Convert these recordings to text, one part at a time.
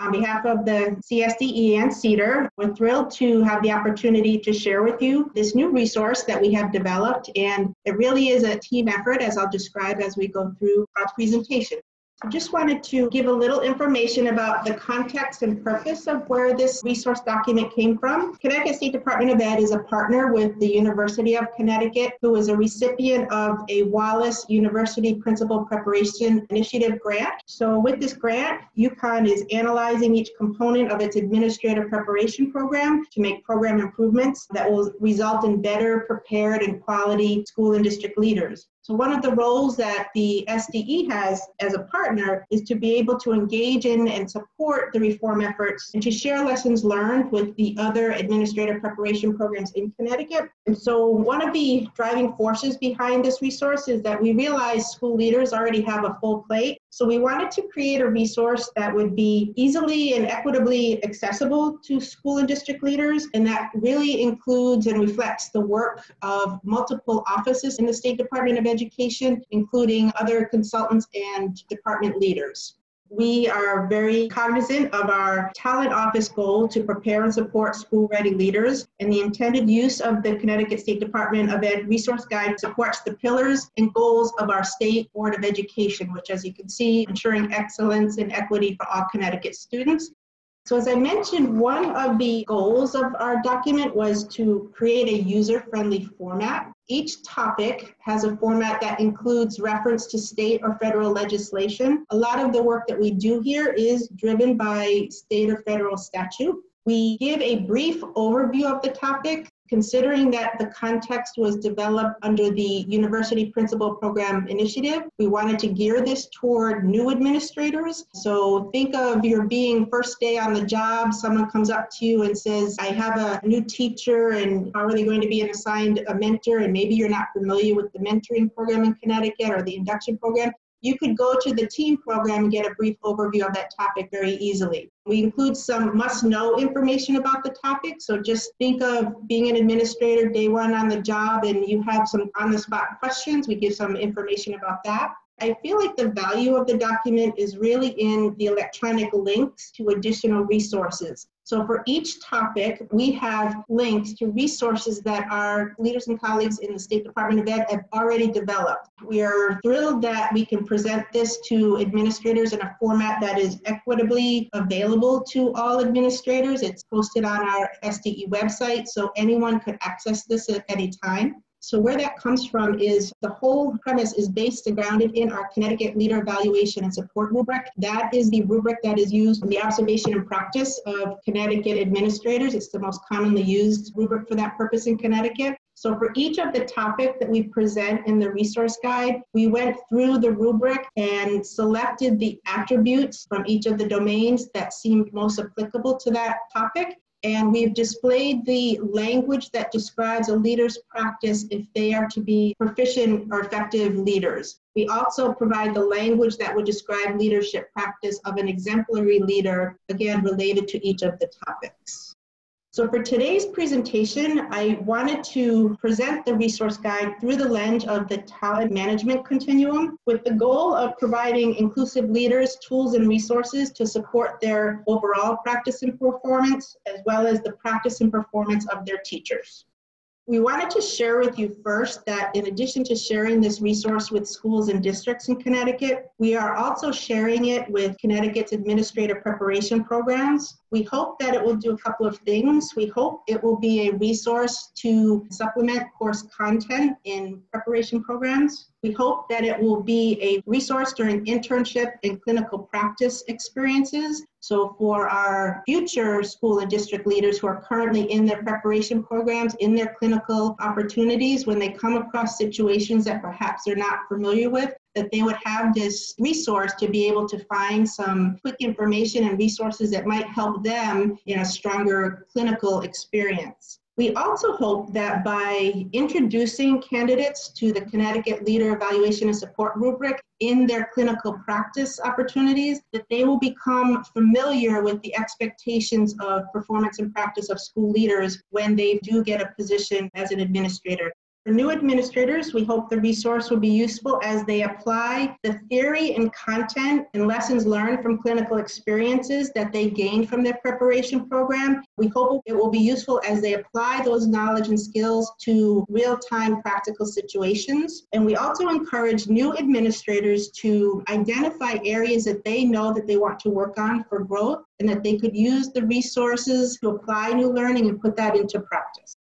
On behalf of the CSDE and CEDAR, we're thrilled to have the opportunity to share with you this new resource that we have developed, and it really is a team effort, as I'll describe as we go through our presentation. I just wanted to give a little information about the context and purpose of where this resource document came from. Connecticut State Department of Ed is a partner with the University of Connecticut, who is a recipient of a Wallace University Principal Preparation Initiative grant. So with this grant, UConn is analyzing each component of its administrative preparation program to make program improvements that will result in better prepared and quality school and district leaders. So one of the roles that the SDE has as a partner is to be able to engage in and support the reform efforts and to share lessons learned with the other administrative preparation programs in Connecticut. And so one of the driving forces behind this resource is that we realize school leaders already have a full plate. So we wanted to create a resource that would be easily and equitably accessible to school and district leaders, and that really includes and reflects the work of multiple offices in the State Department of Education, including other consultants and department leaders. We are very cognizant of our talent office goal to prepare and support school-ready leaders, and the intended use of the Connecticut State Department of Ed Resource Guide supports the pillars and goals of our State Board of Education, which, as you can see, ensuring excellence and equity for all Connecticut students. So as I mentioned, one of the goals of our document was to create a user-friendly format. Each topic has a format that includes reference to state or federal legislation. A lot of the work that we do here is driven by state or federal statute. We give a brief overview of the topic, considering that the context was developed under the University Principal Program Initiative. We wanted to gear this toward new administrators. So think of your being first day on the job, someone comes up to you and says, I have a new teacher, and how are they going to be assigned a mentor? And maybe you're not familiar with the mentoring program in Connecticut or the induction program. You could go to the team program and get a brief overview of that topic very easily. We include some must-know information about the topic. So just think of being an administrator day one on the job and you have some on-the-spot questions. We give some information about that. I feel like the value of the document is really in the electronic links to additional resources. So for each topic, we have links to resources that our leaders and colleagues in the State Department of Ed have already developed. We are thrilled that we can present this to administrators in a format that is equitably available to all administrators. It's posted on our SDE website, so anyone could access this at any time. So where that comes from is the whole premise is based and grounded in our Connecticut Leader Evaluation and Support rubric. That is the rubric that is used in the observation and practice of Connecticut administrators. It's the most commonly used rubric for that purpose in Connecticut. So for each of the topics that we present in the resource guide, we went through the rubric and selected the attributes from each of the domains that seemed most applicable to that topic. And we've displayed the language that describes a leader's practice if they are to be proficient or effective leaders. We also provide the language that would describe leadership practice of an exemplary leader, again, related to each of the topics. So for today's presentation, I wanted to present the resource guide through the lens of the talent management continuum, with the goal of providing inclusive leaders tools and resources to support their overall practice and performance, as well as the practice and performance of their teachers. We wanted to share with you first that in addition to sharing this resource with schools and districts in Connecticut, we are also sharing it with Connecticut's administrative preparation programs. We hope that it will do a couple of things. We hope it will be a resource to supplement course content in preparation programs. We hope that it will be a resource during internship and clinical practice experiences. So for our future school and district leaders who are currently in their preparation programs, in their clinical opportunities, when they come across situations that perhaps they're not familiar with, that they would have this resource to be able to find some quick information and resources that might help them in a stronger clinical experience. We also hope that by introducing candidates to the Connecticut Leader Evaluation and Support rubric in their clinical practice opportunities, that they will become familiar with the expectations of performance and practice of school leaders when they do get a position as an administrator. For new administrators, we hope the resource will be useful as they apply the theory and content and lessons learned from clinical experiences that they gained from their preparation program. We hope it will be useful as they apply those knowledge and skills to real-time practical situations. And we also encourage new administrators to identify areas that they know that they want to work on for growth and that they could use the resources to apply new learning and put that into practice.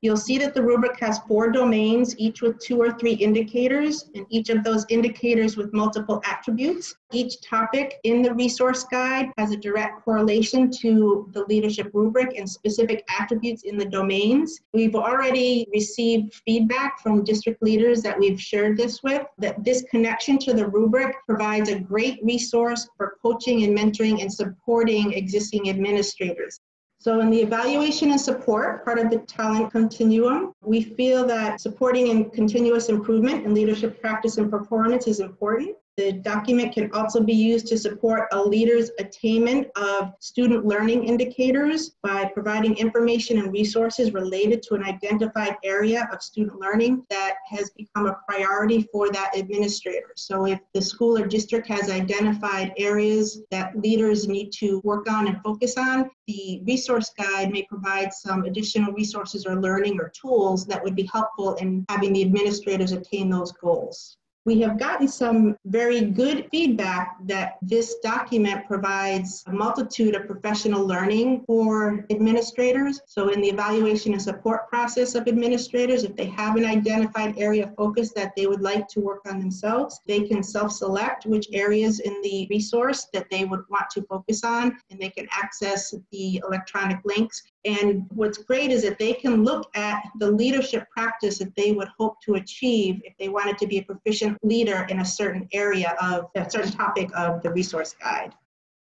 You'll see that the rubric has 4 domains, each with 2 or 3 indicators, and each of those indicators with multiple attributes. Each topic in the resource guide has a direct correlation to the leadership rubric and specific attributes in the domains. We've already received feedback from district leaders that we've shared this with, that this connection to the rubric provides a great resource for coaching and mentoring and supporting existing administrators. So in the evaluation and support part of the talent continuum, we feel that supporting and continuous improvement in leadership practice and performance is important. The document can also be used to support a leader's attainment of student learning indicators by providing information and resources related to an identified area of student learning that has become a priority for that administrator. So if the school or district has identified areas that leaders need to work on and focus on, the resource guide may provide some additional resources or learning or tools that would be helpful in having the administrators attain those goals. We have gotten some very good feedback that this document provides a multitude of professional learning for administrators. So in the evaluation and support process of administrators, if they have an identified area of focus that they would like to work on themselves, they can self-select which areas in the resource that they would want to focus on, and they can access the electronic links. And what's great is that they can look at the leadership practice that they would hope to achieve if they wanted to be a proficient leader in a certain area of a certain topic of the resource guide.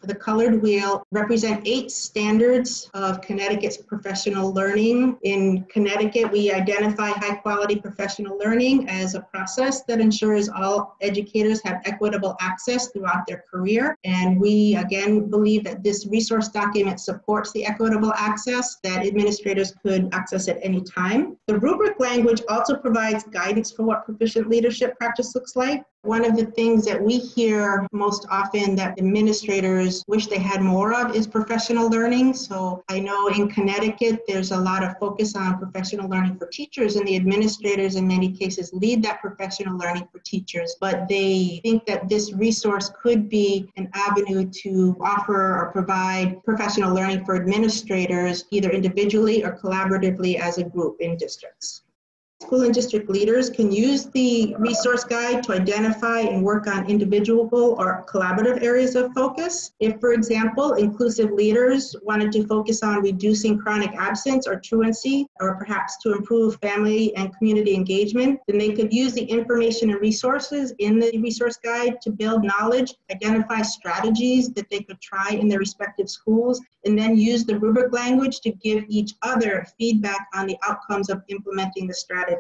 The colored wheel represent 8 standards of Connecticut's professional learning. In Connecticut, we identify high quality professional learning as a process that ensures all educators have equitable access throughout their career. And we again believe that this resource document supports the equitable access that administrators could access at any time. The rubric language also provides guidance for what proficient leadership practice looks like. One of the things that we hear most often that administrators wish they had more of is professional learning. So I know in Connecticut, there's a lot of focus on professional learning for teachers, and the administrators in many cases lead that professional learning for teachers, but they think that this resource could be an avenue to offer or provide professional learning for administrators, either individually or collaboratively as a group in districts. School and district leaders can use the resource guide to identify and work on individual or collaborative areas of focus. If, for example, inclusive leaders wanted to focus on reducing chronic absence or truancy, or perhaps to improve family and community engagement, then they could use the information and resources in the resource guide to build knowledge, identify strategies that they could try in their respective schools, and then use the rubric language to give each other feedback on the outcomes of implementing the strategies.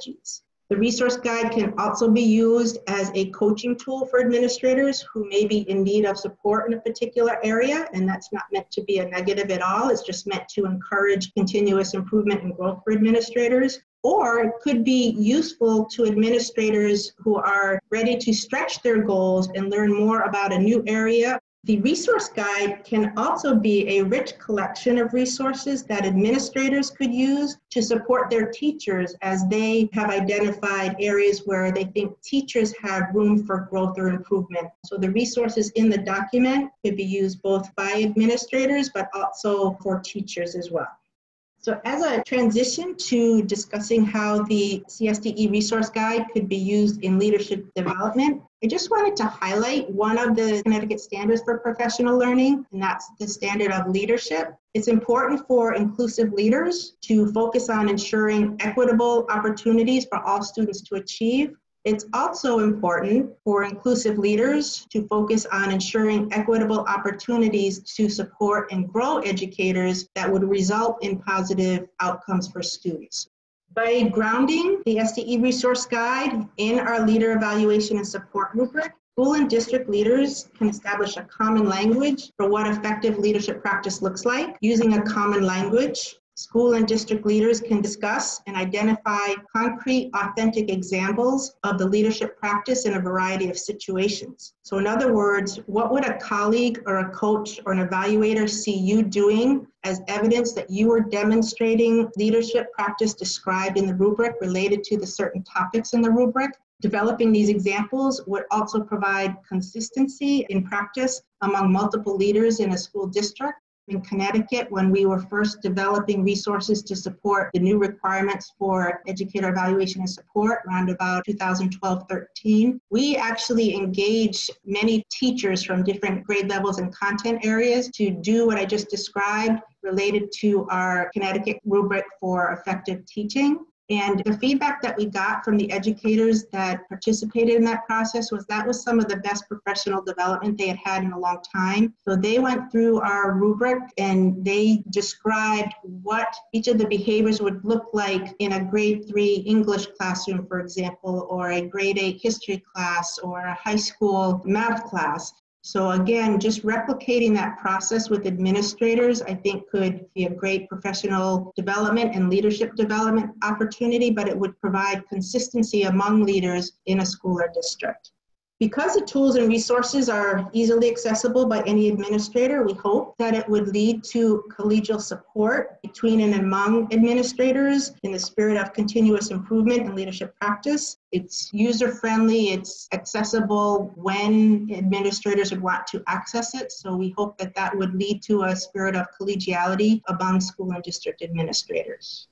The resource guide can also be used as a coaching tool for administrators who may be in need of support in a particular area, and that's not meant to be a negative at all. It's just meant to encourage continuous improvement and growth for administrators. Or it could be useful to administrators who are ready to stretch their goals and learn more about a new area. The resource guide can also be a rich collection of resources that administrators could use to support their teachers as they have identified areas where they think teachers have room for growth or improvement. So the resources in the document could be used both by administrators, but also for teachers as well. So as a transition to discussing how the CSDE resource guide could be used in leadership development, I just wanted to highlight one of the Connecticut standards for professional learning, and that's the standard of leadership. It's important for inclusive leaders to focus on ensuring equitable opportunities for all students to achieve. It's also important for inclusive leaders to focus on ensuring equitable opportunities to support and grow educators that would result in positive outcomes for students. By grounding the SDE resource guide in our leader evaluation and support rubric, school and district leaders can establish a common language for what effective leadership practice looks like using a common language. School and district leaders can discuss and identify concrete, authentic examples of the leadership practice in a variety of situations. So in other words, what would a colleague or a coach or an evaluator see you doing as evidence that you are demonstrating leadership practice described in the rubric related to the certain topics in the rubric? Developing these examples would also provide consistency in practice among multiple leaders in a school district. In Connecticut, when we were first developing resources to support the new requirements for educator evaluation and support around about 2012-13, we actually engaged many teachers from different grade levels and content areas to do what I just described related to our Connecticut rubric for effective teaching. And the feedback that we got from the educators that participated in that process was that was some of the best professional development they had had in a long time. So they went through our rubric and they described what each of the behaviors would look like in a grade 3 English classroom, for example, or a grade 8 history class, or a high school math class. So again, just replicating that process with administrators, I think could be a great professional development and leadership development opportunity, but it would provide consistency among leaders in a school or district. Because the tools and resources are easily accessible by any administrator, we hope that it would lead to collegial support between and among administrators in the spirit of continuous improvement and leadership practice. It's user-friendly, it's accessible when administrators would want to access it. So we hope that that would lead to a spirit of collegiality among school and district administrators.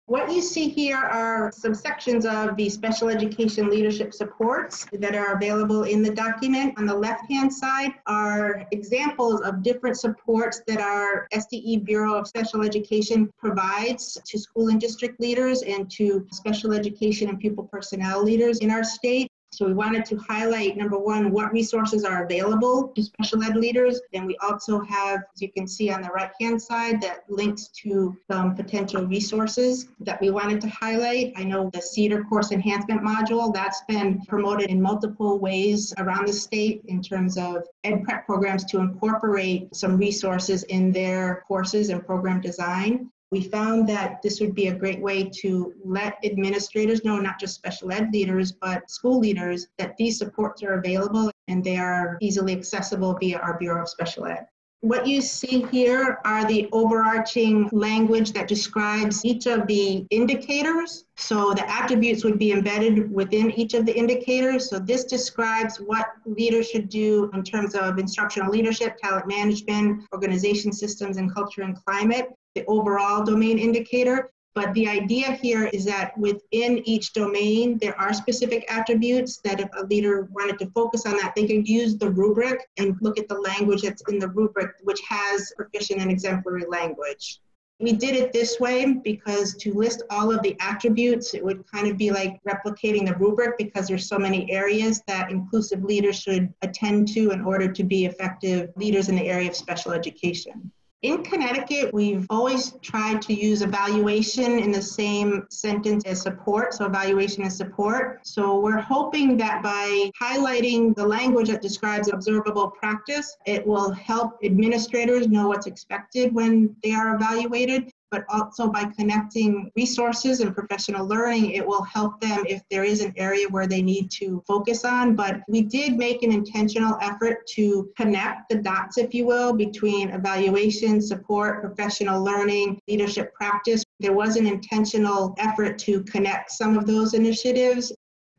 What you see here are some sections of the special education leadership supports that are available in the document. On the left-hand side are examples of different supports that our SDE Bureau of Special Education provides to school and district leaders and to special education and pupil personnel leaders in our state. So we wanted to highlight, number one, what resources are available to special ed leaders. And we also have, as you can see on the right-hand side, that links to some potential resources that we wanted to highlight. I know the CEDAR course enhancement module, that's been promoted in multiple ways around the state in terms of ed prep programs to incorporate some resources in their courses and program design. We found that this would be a great way to let administrators know, not just special ed leaders, but school leaders, that these supports are available and they are easily accessible via our Bureau of Special Ed. What you see here are the overarching language that describes each of the indicators. So the attributes would be embedded within each of the indicators. So this describes what leaders should do in terms of instructional leadership, talent management, organization systems, and culture and climate, the overall domain indicator. But the idea here is that within each domain, there are specific attributes that if a leader wanted to focus on that, they could use the rubric and look at the language that's in the rubric, which has proficient and exemplary language. We did it this way because to list all of the attributes, it would kind of be like replicating the rubric because there's so many areas that inclusive leaders should attend to in order to be effective leaders in the area of special education. In Connecticut, we've always tried to use evaluation in the same sentence as support, so evaluation and support. So we're hoping that by highlighting the language that describes observable practice, it will help administrators know what's expected when they are evaluated, but also by connecting resources and professional learning, it will help them if there is an area where they need to focus on. But we did make an intentional effort to connect the dots, if you will, between evaluation, support, professional learning, leadership practice. There was an intentional effort to connect some of those initiatives.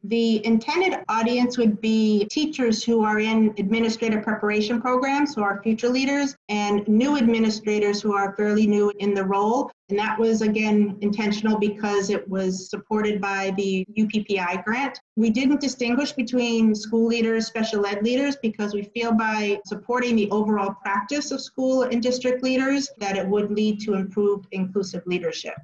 The intended audience would be teachers who are in administrative preparation programs, who are future leaders, and new administrators who are fairly new in the role. And that was, again, intentional because it was supported by the UPPI grant. We didn't distinguish between school leaders, special ed leaders, because we feel by supporting the overall practice of school and district leaders that it would lead to improved inclusive leadership.